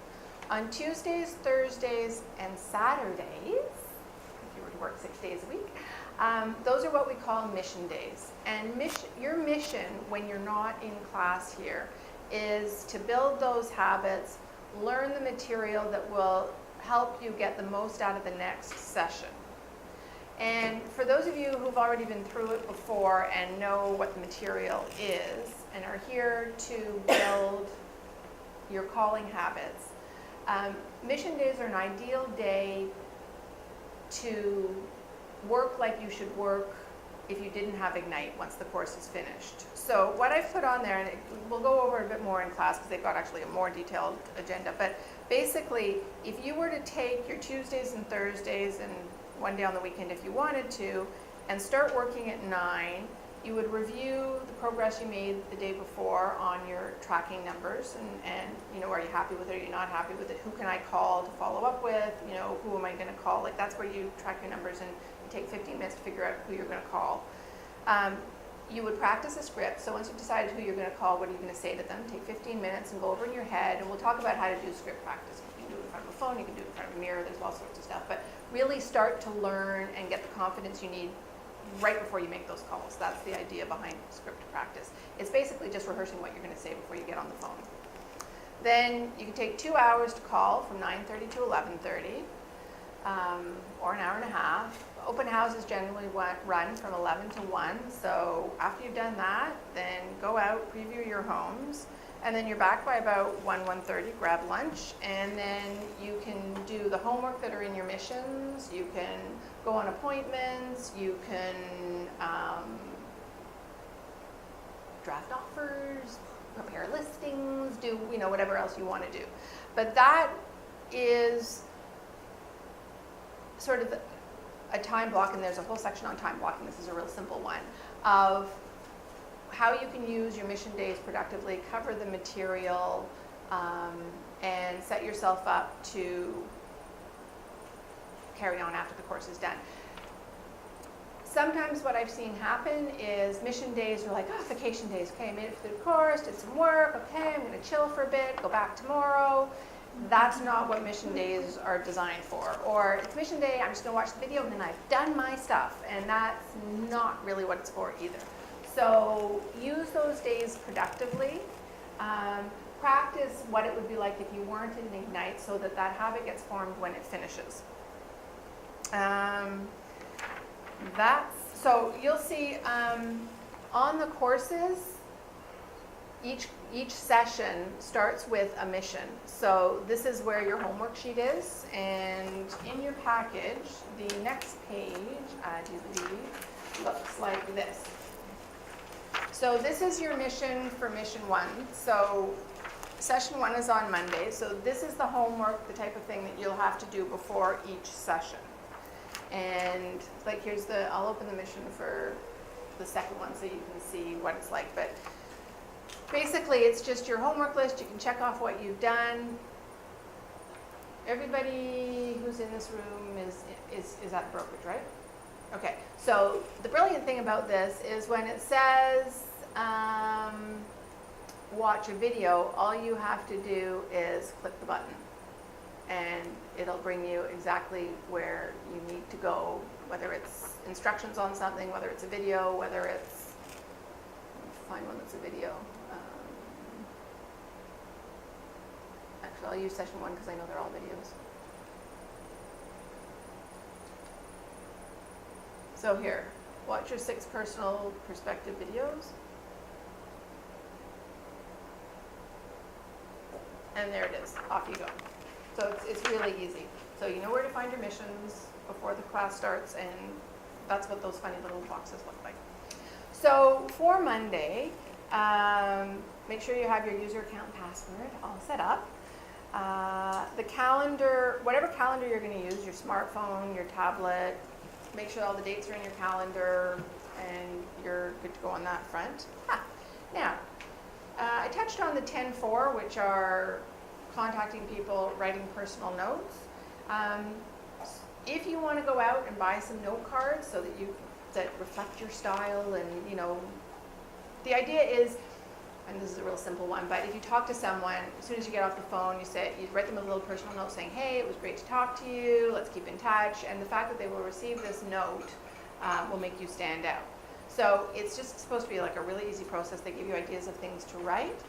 Speaker 1: On Tuesdays, Thursdays, and Saturdays, if you were to work 6 days a week, those are what we call mission days. And your mission when you're not in class here is to build those habits, learn the material that will help you get the most out of the next session. And for those of you who've already been through it before and know what the material is and are here to build your calling habits, mission days are an ideal day to work like you should work if you didn't have Ignite once the course is finished. So what I've put on there, and we'll go over a bit more in class because they've got actually a more detailed agenda, but basically if you were to take your Tuesdays and Thursdays and one day on the weekend if you wanted to, and start working at 9, you would review the progress you made the day before on your tracking numbers and you know, are you happy with it, are you not happy with it, who can I call to follow up with, you know, who am I going to call, like that's where you track your numbers and you take 15 minutes to figure out who you're going to call. You would practice a script, so once you've decided who you're going to call, what are you going to say to them, take 15 minutes and go over in your head, and we'll talk about how to do script practice. You can do it in front of a phone, you can do it in front of a mirror, there's all sorts of stuff, but really start to learn and get the confidence you need right before you make those calls. That's the idea behind script practice. It's basically just rehearsing what you're going to say before you get on the phone. Then you can take 2 hours to call from 9:30 to 11:30. or an hour and a half. Open houses generally run from 11 to 1, so after you've done that, then go out, preview your homes, and then you're back by about 1:30, grab lunch, and then you can do the homework that are in your missions, you can go on appointments, you can draft offers, prepare listings, do, whatever else you want to do. But that is sort of a time block, and there's a whole section on time blocking. This is a real simple one, of how you can use your mission days productively, cover the material, and set yourself up to carry on after the course is done. Sometimes what I've seen happen is mission days are like, vacation days. Okay, I made it through the course, did some work. Okay, I'm going to chill for a bit, go back tomorrow. That's not what mission days are designed for. Or it's mission day, I'm just going to watch the video and then I've done my stuff. And that's not really what it's for either. So use those days productively. Practice what it would be like if you weren't in Ignite so that that habit gets formed when it finishes. So you'll see on the courses, each session starts with a mission. So this is where your homework sheet is, and in your package, the next page, I believe, looks like this. So this is your mission for mission 1. So session 1 is on Monday. So this is the homework, the type of thing that you'll have to do before each session. And like I'll open the mission for the second one so you can see what it's like. But basically it's just your homework list. You can check off what you've done. Everybody who's in this room is at the brokerage, right? Okay, so the brilliant thing about this is when it says watch a video, all you have to do is click the button. And it'll bring you exactly where you need to go, whether it's instructions on something, whether it's a video, whether it's, find one that's a video. Actually, I'll use session 1 because I know they're all videos. So here, watch your 6 personal perspective videos. And there it is, off you go. So it's really easy. So you know where to find your missions before the class starts, and that's what those funny little boxes look like. So for Monday, make sure you have your user account and password all set up. The calendar, whatever calendar you're going to use, your smartphone, your tablet, make sure all the dates are in your calendar and you're good to go on that front. Now, I touched on the 10-4, which are contacting people, writing personal notes. If you want to go out and buy some note cards so that reflect your style, and the idea is, and this is a real simple one, but if you talk to someone, as soon as you get off the phone, you write them a little personal note saying, hey, it was great to talk to you, let's keep in touch, and the fact that they will receive this note will make you stand out. So it's just supposed to be like a really easy process. They give you ideas of things to write.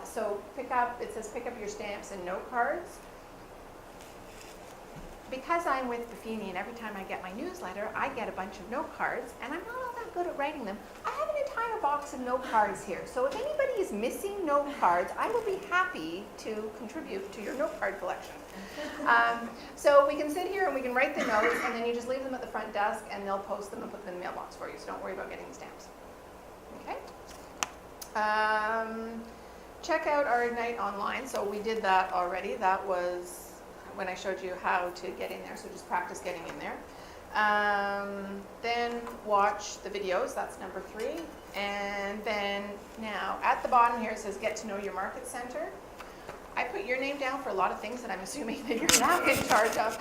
Speaker 1: So it says pick up your stamps and note cards. Because I'm with Buffini and every time I get my newsletter, I get a bunch of note cards, and I'm not all that good at writing them. I have an entire box of note cards here. So if anybody is missing note cards, I will be happy to contribute to your note card collection. So we can sit here and we can write the notes, and then you just leave them at the front desk and they'll post them and put them in the mailbox for you. So don't worry about getting the stamps. Okay? Check out our Ignite online. So we did that already. That was when I showed you how to get in there. So just practice getting in there. Then watch the videos. That's number 3. And then now at the bottom here it says get to know your market center. I put your name down for a lot of things that I'm assuming that you're now in charge of.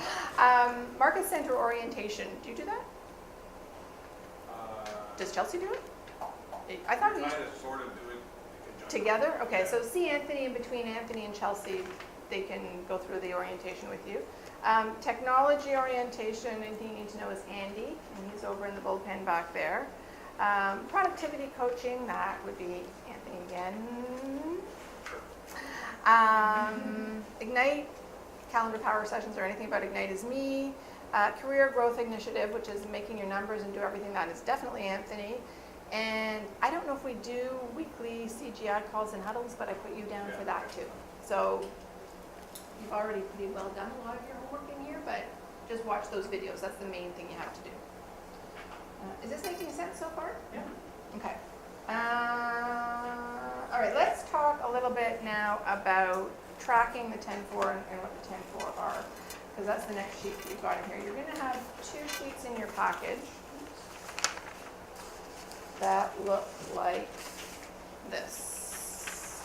Speaker 1: Market center orientation. Do you do that? Does Chelsea do it? I thought we
Speaker 9: kind of sort of do it in conjunction.
Speaker 1: together. Okay, so see Anthony, and between Anthony and Chelsea, they can go through the orientation with you. Technology orientation, anything you need to know is Andy, and he's over in the bullpen back there. Productivity coaching, that would be Anthony again. Ignite calendar power sessions or anything about Ignite is me. Career Growth Initiative, which is making your numbers and do everything, that is definitely Anthony. And I don't know if we do weekly CGI calls and huddles, but I put you down for that too. So you've already pretty well done a lot of your homework in here, but just watch those videos. That's the main thing you have to do. Is this making sense so far?
Speaker 2: Yeah.
Speaker 1: Okay. All right, let's talk a little bit now about tracking the 10-4 and what the 10-4 are, because that's the next sheet that you've got in here. You're going to have 2 sheets in your package that look like this.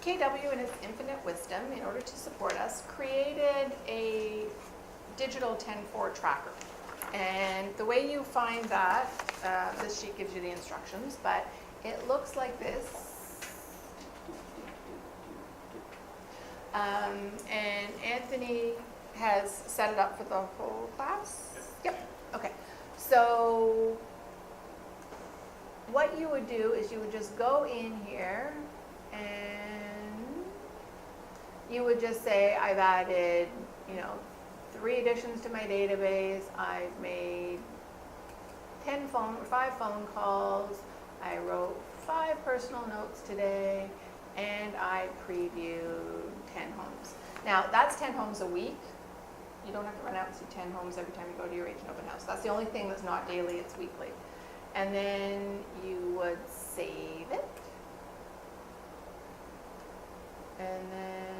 Speaker 1: KW, in its infinite wisdom, in order to support us, created a digital 10-4 tracker. And the way you find that, this sheet gives you the instructions, but it looks like this. And Anthony has set it up for the whole class? Yep. Okay. So what you would do is you would just go in here and you would just say, I've added, 3 additions to my database, I've made 5 phone calls, I wrote 5 personal notes today, and I previewed 10 homes. Now, that's 10 homes a week. You don't have to run out and see 10 homes every time you go to your agent open house. That's the only thing that's not daily, it's weekly. And then you would save it. And then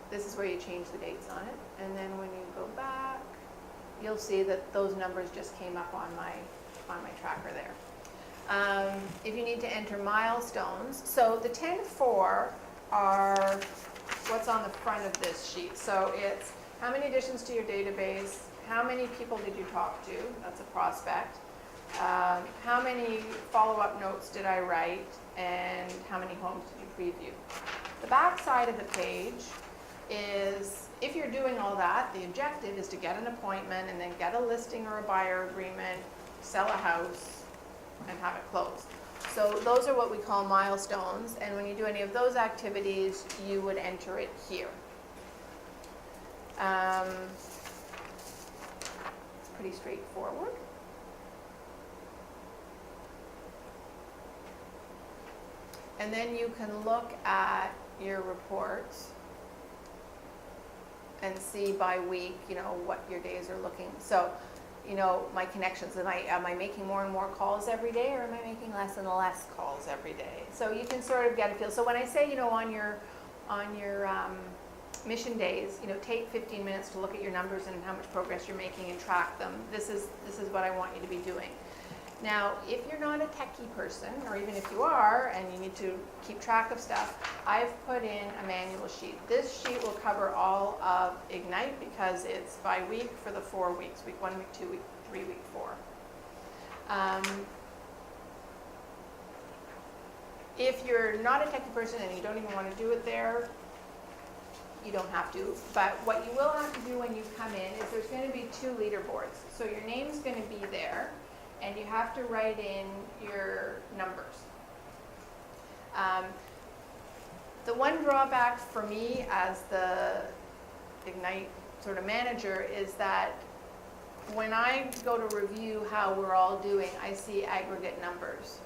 Speaker 1: this is where you change the dates on it. And then when you go back, you'll see that those numbers just came up on my tracker there. If you need to enter milestones, so the 10-4 are what's on the front of this sheet. So it's how many additions to your database, how many people did you talk to, that's a prospect, how many follow-up notes did I write, and how many homes did you preview. The back side of the page is, if you're doing all that, the objective is to get an appointment and then get a listing or a buyer agreement, sell a house, and have it closed. So those are what we call milestones, and when you do any of those activities, you would enter it here. It's pretty straightforward. And then you can look at your reports and see by week, what your days are looking. So, my connections, am I making more and more calls every day, or am I making less and less calls every day? So you can sort of get a feel. So when I say, on your mission days, take 15 minutes to look at your numbers and how much progress you're making and track them. This is what I want you to be doing. Now, if you're not a techie person, or even if you are and you need to keep track of stuff, I've put in a manual sheet. This sheet will cover all of Ignite because it's by week for the 4 weeks, week 1, week 2, week 3, week 4. If you're not a techie person and you don't even want to do it there, you don't have to. But what you will have to do when you come in is there's going to be 2 leaderboards. So your name's going to be there, and you have to write in your numbers. The one drawback for me as the Ignite sort of manager is that when I go to review how we're all doing, I see aggregate numbers.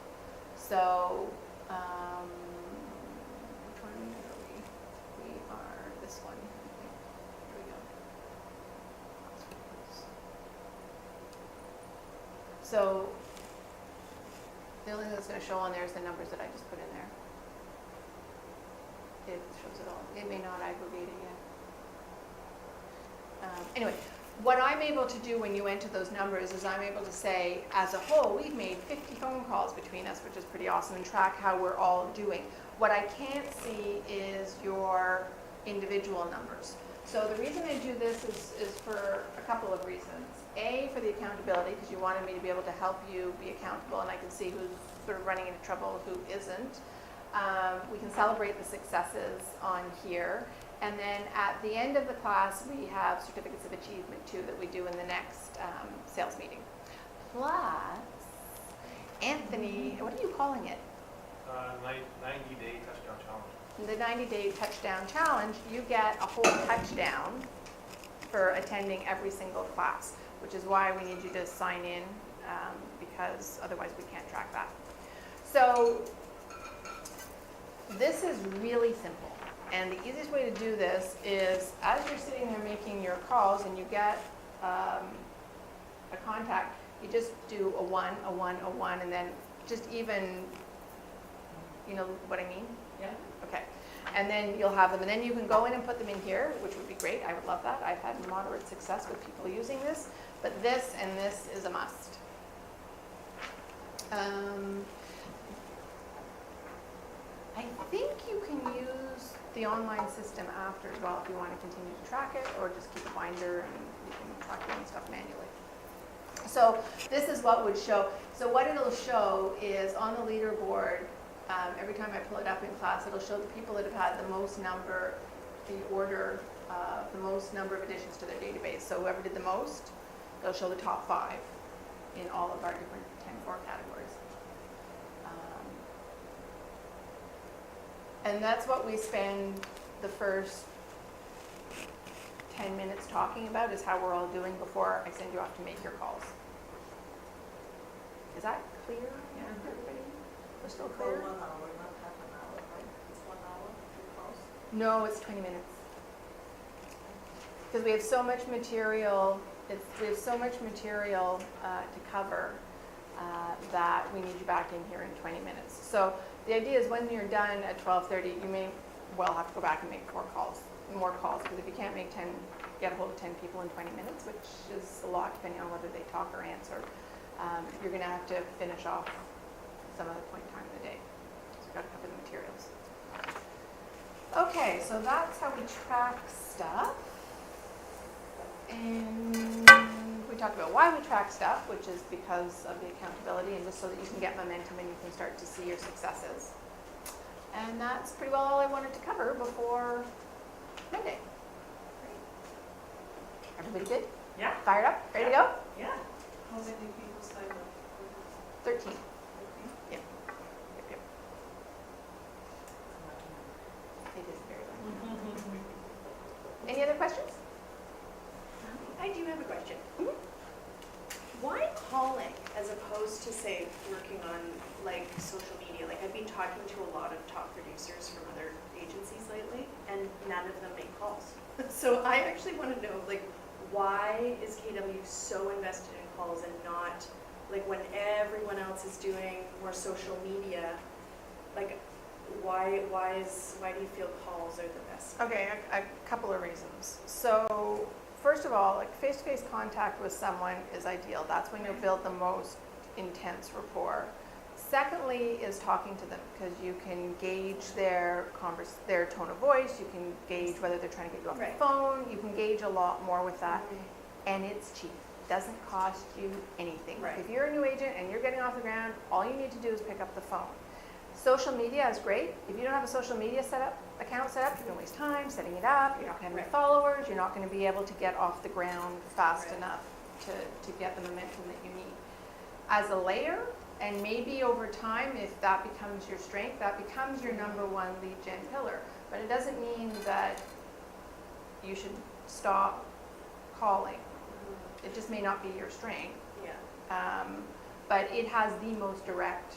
Speaker 1: So, which one are we? We are this one. Here we go. So the only thing that's going to show on there is the numbers that I just put in there. It shows it all. It may not aggregate it yet. Anyway, what I'm able to do when you enter those numbers is I'm able to say, as a whole, we've made 50 phone calls between us, which is pretty awesome, and track how we're all doing. What I can't see is your individual numbers. So the reason I do this is for a couple of reasons. A, for the accountability, because you wanted me to be able to help you be accountable, and I can see who's sort of running into trouble, who isn't. We can celebrate the successes on here. And then at the end of the class, we have certificates of achievement too that we do in the next sales meeting. Plus, Anthony, what are you calling it?
Speaker 9: 90-day touchdown challenge.
Speaker 1: The 90-day touchdown challenge, you get a whole touchdown for attending every single class, which is why we need you to sign in, because otherwise we can't track that. So this is really simple. And the easiest way to do this is, as you're sitting there making your calls and you get a contact, you just do a 1, a 1, a 1, and then just even, you know what I mean?
Speaker 5: Yeah.
Speaker 1: Okay. And then you'll have them, and then you can go in and put them in here, which would be great. I would love that. I've had moderate success with people using this. But this and this is a must. I think you can use the online system after as well if you want to continue to track it, or just keep a binder and you can track your own stuff manually. So this is what would show. So what it'll show is on the leaderboard, every time I pull it up in class, it'll show the people that have had the most number, the order, the most number of additions to their database. So whoever did the most, they'll show the top 5 in all of our different 10 core categories. And that's what we spend the first 10 minutes talking about, is how we're all doing before I send you off to make your calls. Is that clear? Yeah, everybody? We're still
Speaker 8: For
Speaker 1: clear?
Speaker 8: 1 hour, not half an hour, right? It's 1 hour, 2 calls.
Speaker 1: No, it's 20 minutes. Because we have so much material, we have so much material to cover that we need you back in here in 20 minutes. So the idea is when you're done at 12:30, you may well have to go back and make more calls, because if you can't get a hold of 10 people in 20 minutes, which is a lot depending on whether they talk or answer, you're going to have to finish off some other point in time in the day. So you've got to cover the materials. Okay, so that's how we track stuff. And we talked about why we track stuff, which is because of the accountability and just so that you can get momentum and you can start to see your successes. And that's pretty well all I wanted to cover before Monday. Everybody good?
Speaker 5: Yeah.
Speaker 1: Fired up? Ready to go?
Speaker 5: Yeah.
Speaker 8: How many people signed up for
Speaker 1: 13.
Speaker 8: this?
Speaker 1: Yep, yep. It is very good. Any other questions?
Speaker 6: I do have a question.
Speaker 1: Mhm.
Speaker 6: Why calling as opposed to, say, working on like social media? Like I've been talking to a lot of top producers from other agencies lately, and none of them make calls. So I actually want to know, like, why is KW so invested in calls and not, like, when everyone else is doing more social media, like, why do you feel calls are the best?
Speaker 1: Okay, a couple of reasons. So, first of all, like face-to-face contact with someone is ideal. That's when you'll build the most intense rapport. Secondly is talking to them, because you can gauge their tone of voice, you can gauge whether they're trying to get you off
Speaker 6: Right.
Speaker 1: the phone, you can gauge a lot more with that, and it's cheap. Doesn't cost you anything.
Speaker 6: Right.
Speaker 1: If you're a new agent and you're getting off the ground, all you need to do is pick up the phone. Social media is great. If you don't have a social media account set up, you're going to waste time setting it up. You're not going to have any
Speaker 6: Right.
Speaker 1: followers. You're not going to be able to get off the ground fast
Speaker 6: Right.
Speaker 1: enough to get the momentum that you need. As a layer, and maybe over time, if that becomes your strength, that becomes your number 1 lead gen pillar. But it doesn't mean that you should stop calling. It just may not be your strength.
Speaker 6: Yeah.
Speaker 1: But it has the most direct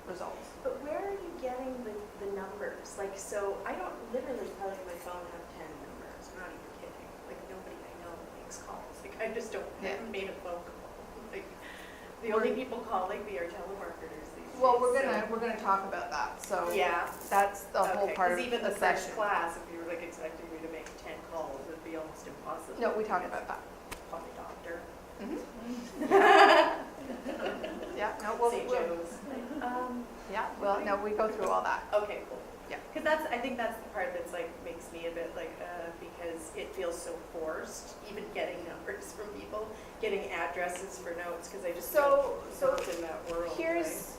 Speaker 1: results.
Speaker 6: But where are you getting the numbers? Like, so I don't literally probably on my phone have 10 numbers. I'm not even kidding. Like, nobody I know makes calls. Like, I just don't, I
Speaker 1: Yeah.
Speaker 6: haven't made a phone call. Like, the only people calling me are telemarketers these days.
Speaker 1: Well, we're
Speaker 6: so-
Speaker 1: gonna talk about that. So
Speaker 6: Yeah.
Speaker 1: that's the whole
Speaker 6: Okay,
Speaker 1: part of
Speaker 6: 'cause even
Speaker 1: the
Speaker 6: the first
Speaker 1: session.
Speaker 6: class, if you were like expecting me to make 10 calls, it'd be almost impossible.
Speaker 1: No, we talked about that.
Speaker 6: Call my doctor.
Speaker 1: Yeah, no, we'll,
Speaker 6: St. Joe's.
Speaker 1: yeah, well, no, we go through all that.
Speaker 6: Okay, cool.
Speaker 1: Yeah.
Speaker 6: Because I think that's the part that's like, makes me a bit like, because it feels so forced, even getting numbers from people, getting addresses for notes, because I just
Speaker 1: So
Speaker 6: don't work in that world.
Speaker 1: here's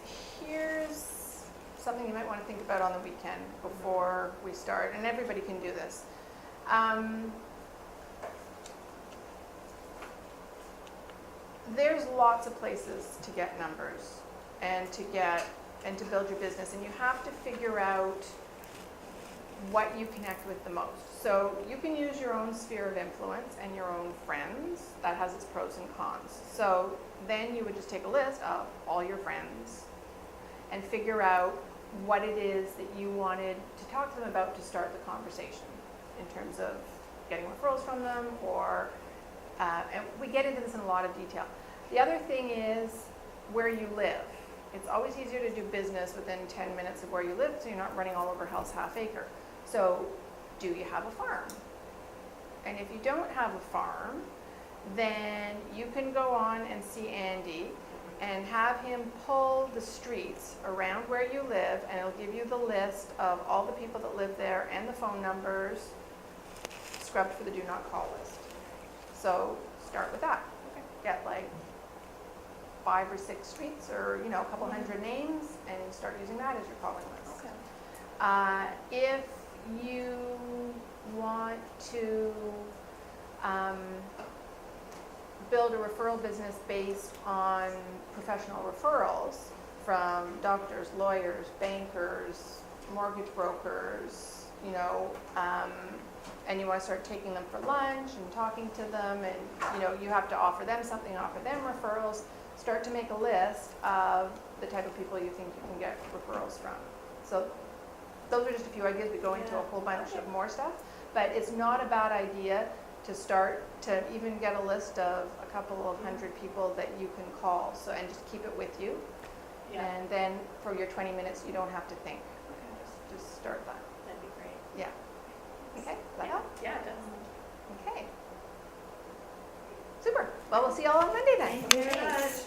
Speaker 1: something you might want to think about on the weekend before we start, and everybody can do this. There's lots of places to get numbers, and to build your business. And you have to figure out what you connect with the most. So you can use your own sphere of influence and your own friends. That has its pros and cons. So then you would just take a list of all your friends and figure out what it is that you wanted to talk to them about to start the conversation in terms of getting referrals from them, or, and we get into this in a lot of detail. The other thing is where you live. It's always easier to do business within 10 minutes of where you live, so you're not running all over Hell's Half Acre. So, do you have a farm? And if you don't have a farm, then you can go on and see Andy and have him pull the streets around where you live, and it'll give you the list of all the people that live there and the phone numbers scrubbed for the do not call list. So start with that. Get like 5 or 6 streets, or a couple hundred names, and start using that as your calling list. If you want to build a referral business based on professional referrals from doctors, lawyers, bankers, mortgage brokers, and you want to start taking them for lunch and talking to them, and you have to offer them something, offer them referrals, start to make a list of the type of people you think you can get referrals from. So those are just a few ideas. We go into a whole bunch of more stuff, but it's not a bad idea to start to even get a list of a couple of hundred people that you can call. So, and just keep it with you.
Speaker 6: Yeah.
Speaker 1: And then for your 20 minutes, you don't have to think. Just start that.
Speaker 6: That'd be great.
Speaker 1: Yeah. Okay, does that help?
Speaker 6: Yeah, it does.
Speaker 1: Okay. Super. Well, we'll see y'all on Monday then.
Speaker 6: Thank you very much.